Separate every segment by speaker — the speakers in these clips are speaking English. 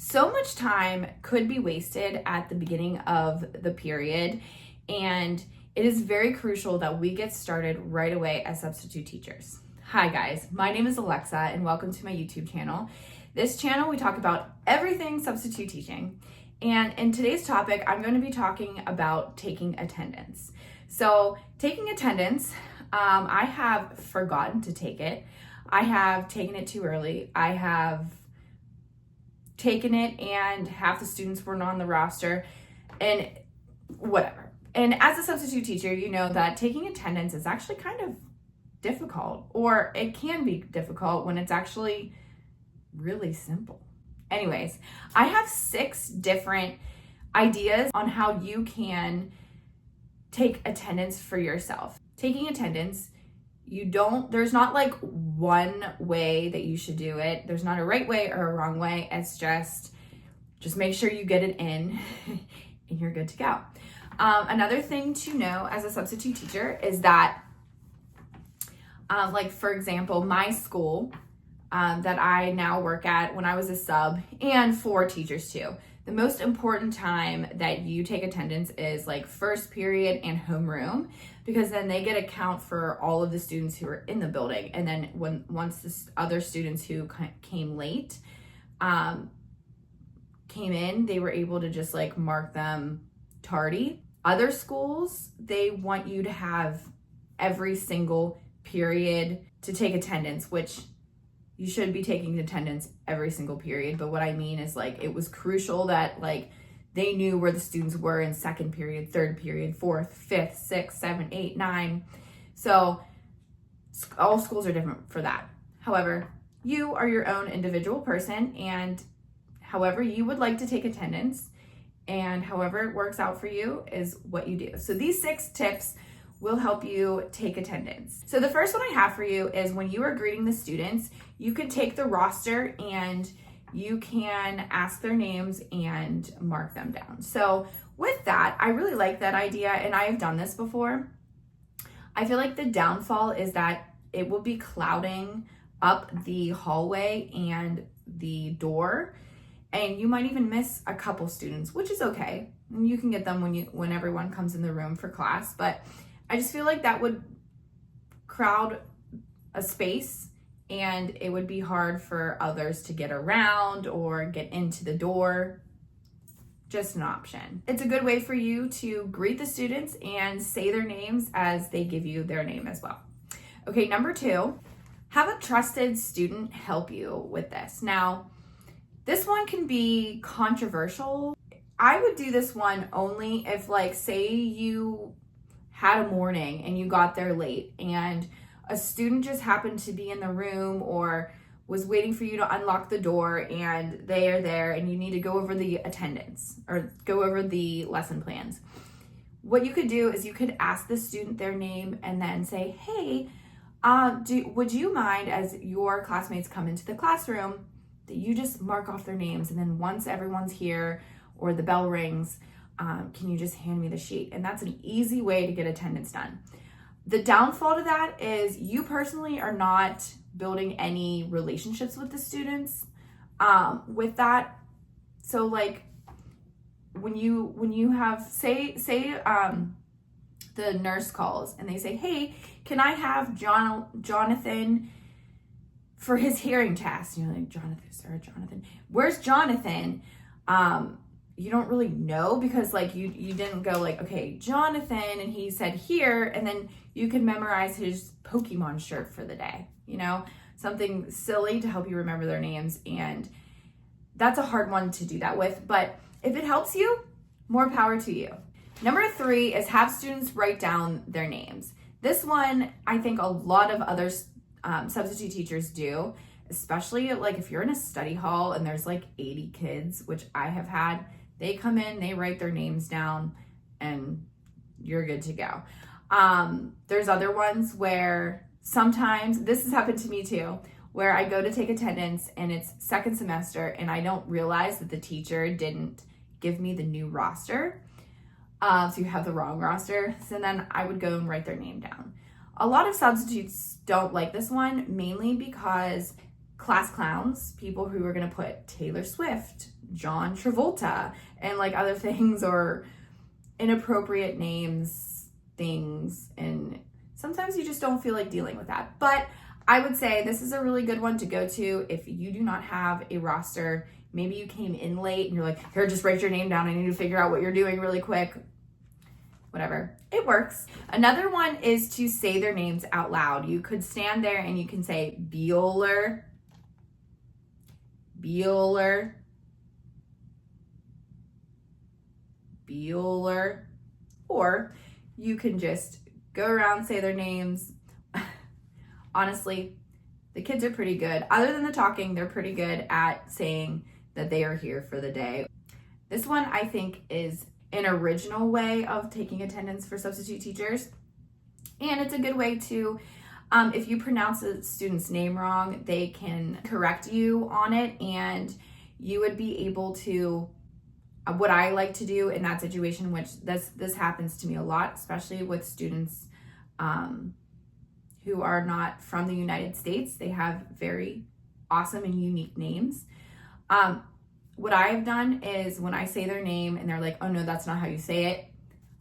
Speaker 1: So much time could be wasted at the beginning of the period, and it is very crucial that we get started right away as substitute teachers. Hi guys, my name is Alexa and welcome to my YouTube channel. This channel we talk about everything substitute teaching, and in today's topic I'm going to be talking about taking attendance. So taking attendance, I have forgotten to take it. I have taken it too early. I have taken it and half the students weren't on the roster and whatever. And as a substitute teacher, you know that taking attendance is actually kind of difficult, or it can be difficult when it's actually really simple. Anyways, I have 6 different ideas on how you can take attendance for yourself. Taking attendance, there's not like one way that you should do it. There's not a right way or a wrong way. It's just make sure you get it in and you're good to go. Another thing to know as a substitute teacher is that, like for example, my school that I now work at, when I was a sub, and for teachers too, the most important time that you take attendance is like first period and homeroom, because then they get a count for all of the students who are in the building. And then once the other students who came late came in, they were able to just like mark them tardy. Other schools, they want you to have every single period to take attendance, which you should be taking attendance every single period. But what I mean is like, it was crucial that like they knew where the students were in second period, third period, fourth, fifth, sixth, seventh, eight, nine. So all schools are different for that. However, you are your own individual person, and however you would like to take attendance and however it works out for you is what you do. So these 6 tips will help you take attendance. So the first one I have for you is when you are greeting the students, you can take the roster and you can ask their names and mark them down. So with that, I really like that idea, and I have done this before. I feel like the downfall is that it will be clouding up the hallway and the door, and you might even miss a couple students, which is okay. You can get them when everyone comes in the room for class, but I just feel like that would crowd a space and it would be hard for others to get around or get into the door. Just an option. It's a good way for you to greet the students and say their names as they give you their name as well. Okay, number 2, have a trusted student help you with this. Now, this one can be controversial. I would do this one only if, like, say you had a morning and you got there late and a student just happened to be in the room or was waiting for you to unlock the door and they are there and you need to go over the attendance or go over the lesson plans. What you could do is you could ask the student their name and then say, hey, would you mind, as your classmates come into the classroom, that you just mark off their names, and then once everyone's here or the bell rings, can you just hand me the sheet? And that's an easy way to get attendance done. The downfall to that is you personally are not building any relationships with the students with that. So like when you have say the nurse calls and they say, hey, can I have Jonathan for his hearing test? And you're like, Jonathan, where's Jonathan? You don't really know, because like you didn't go like, okay, Jonathan, and he said here, and then you can memorize his Pokemon shirt for the day, you know, something silly to help you remember their names. And that's a hard one to do that with, but if it helps you, more power to you. Number 3 is have students write down their names. This one, I think a lot of other substitute teachers do, especially like if you're in a study hall and there's like 80 kids, which I have had. They come in, they write their names down, and you're good to go. There's other ones where sometimes, this has happened to me too, where I go to take attendance and it's second semester and I don't realize that the teacher didn't give me the new roster. So you have the wrong roster. So then I would go and write their name down. A lot of substitutes don't like this one, mainly because class clowns, people who are going to put Taylor Swift, John Travolta, and like other things, or inappropriate names, things, and sometimes you just don't feel like dealing with that. But I would say this is a really good one to go to if you do not have a roster. Maybe you came in late and you're like, here, just write your name down. I need to figure out what you're doing really quick. Whatever, it works. Another one is to say their names out loud. You could stand there and you can say Bueller, Bueller, Bueller, or you can just go around, say their names. Honestly, the kids are pretty good. Other than the talking, they're pretty good at saying that they are here for the day. This one I think is an original way of taking attendance for substitute teachers. And it's a good way to, if you pronounce a student's name wrong, they can correct you on it, and you would be able to, what I like to do in that situation, which this happens to me a lot, especially with students who are not from the United States. They have very awesome and unique names. What I've done is when I say their name and they're like, oh no, that's not how you say it,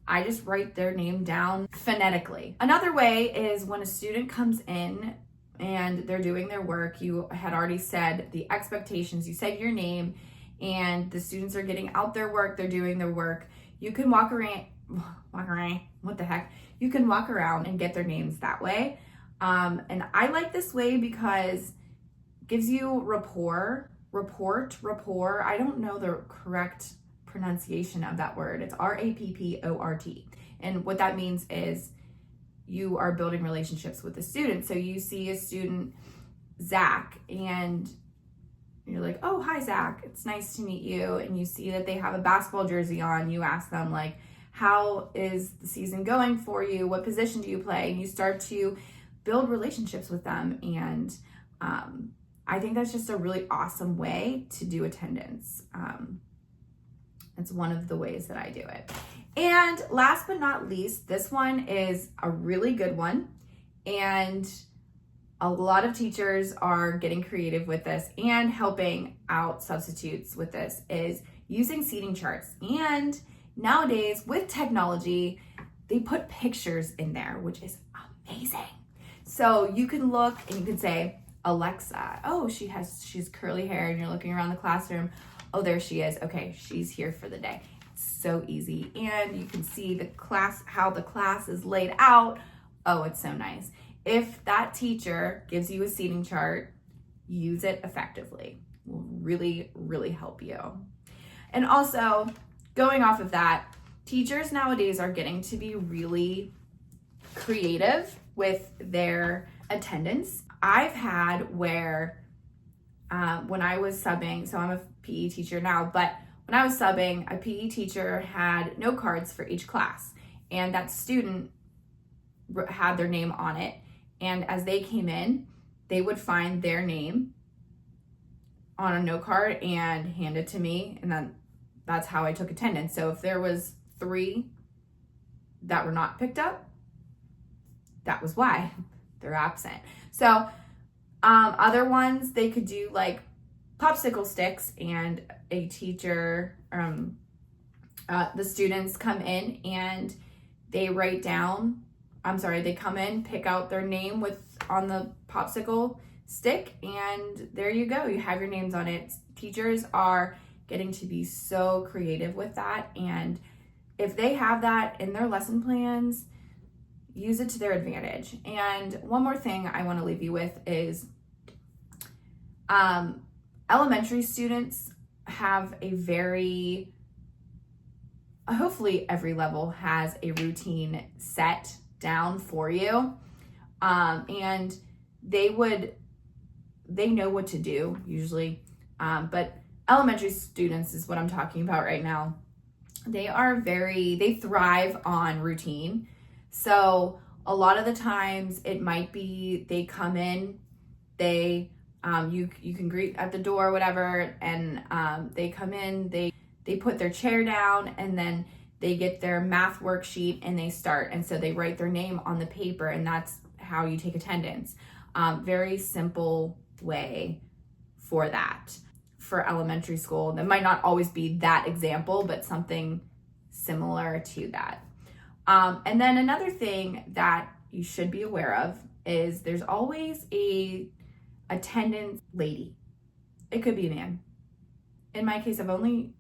Speaker 1: I just write their name down phonetically. Another way is when a student comes in and they're doing their work, you had already said the expectations, you said your name, and the students are getting out their work, they're doing their work. You can walk around, what the heck? You can walk around and get their names that way. And I like this way because it gives you rapport. I don't know the correct pronunciation of that word. It's rapport. And what that means is you are building relationships with the student. So you see a student, Zach, and you're like, oh, hi, Zach. It's nice to meet you. And you see that they have a basketball jersey on. You ask them, like, how is the season going for you? What position do you play? And you start to build relationships with them. And I think that's just a really awesome way to do attendance. It's one of the ways that I do it. And last but not least, this one is a really good one. And a lot of teachers are getting creative with this and helping out substitutes with this, is using seating charts. And nowadays with technology, they put pictures in there, which is amazing. So you can look and you can say, Alexa, oh, she's curly hair, and you're looking around the classroom. Oh, there she is. Okay, she's here for the day. It's so easy. And you can see the class, how the class is laid out. Oh, it's so nice. If that teacher gives you a seating chart, use it effectively. It will really, really help you. And also, going off of that, teachers nowadays are getting to be really creative with their attendance. I've had where when I was subbing, so I'm a PE teacher now, but when I was subbing, a PE teacher had note cards for each class, and that student had their name on it. And as they came in, they would find their name on a note card and hand it to me, and then that's how I took attendance. So if there was 3 that were not picked up, that was why they're absent. So other ones, they could do like popsicle sticks, and a teacher, the students come in and they write down, they come in, pick out their name on the popsicle stick, and there you go. You have your names on it. Teachers are getting to be so creative with that, and if they have that in their lesson plans, use it to their advantage. And one more thing I want to leave you with is elementary students have a very, hopefully every level has a routine set down for you. And they know what to do usually. But elementary students is what I'm talking about right now. They thrive on routine. So a lot of the times it might be they come in, you can greet at the door, whatever, and they come in, they put their chair down, and then they get their math worksheet and they start. And so they write their name on the paper, and that's how you take attendance. Very simple way for that for elementary school. That might not always be that example, but something similar to that. And then another thing that you should be aware of is there's always a attendance lady. It could be a man. In my case, I've only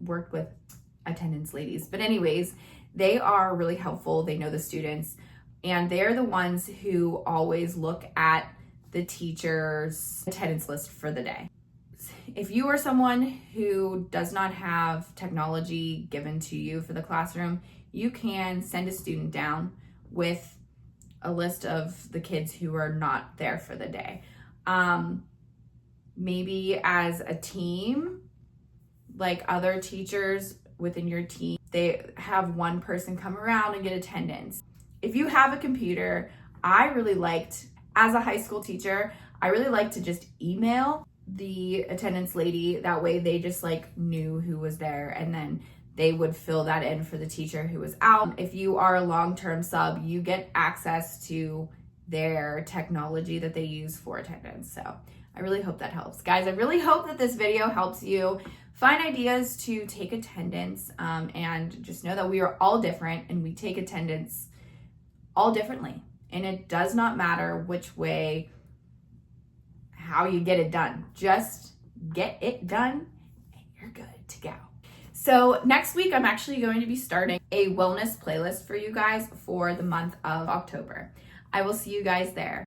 Speaker 1: worked with attendance ladies, but anyways, they are really helpful. They know the students, and they're the ones who always look at the teacher's attendance list for the day. If you are someone who does not have technology given to you for the classroom, you can send a student down with a list of the kids who are not there for the day. Maybe as a team, like other teachers within your team, they have one person come around and get attendance. If you have a computer, as a high school teacher, I really like to just email the attendance lady. That way they just like knew who was there, and then they would fill that in for the teacher who was out. If you are a long-term sub, you get access to their technology that they use for attendance. So I really hope that helps. Guys, I really hope that this video helps you find ideas to take attendance, and just know that we are all different and we take attendance all differently. And it does not matter which way, how you get it done. Just get it done and you're good to go. So next week, I'm actually going to be starting a wellness playlist for you guys for the month of October. I will see you guys there.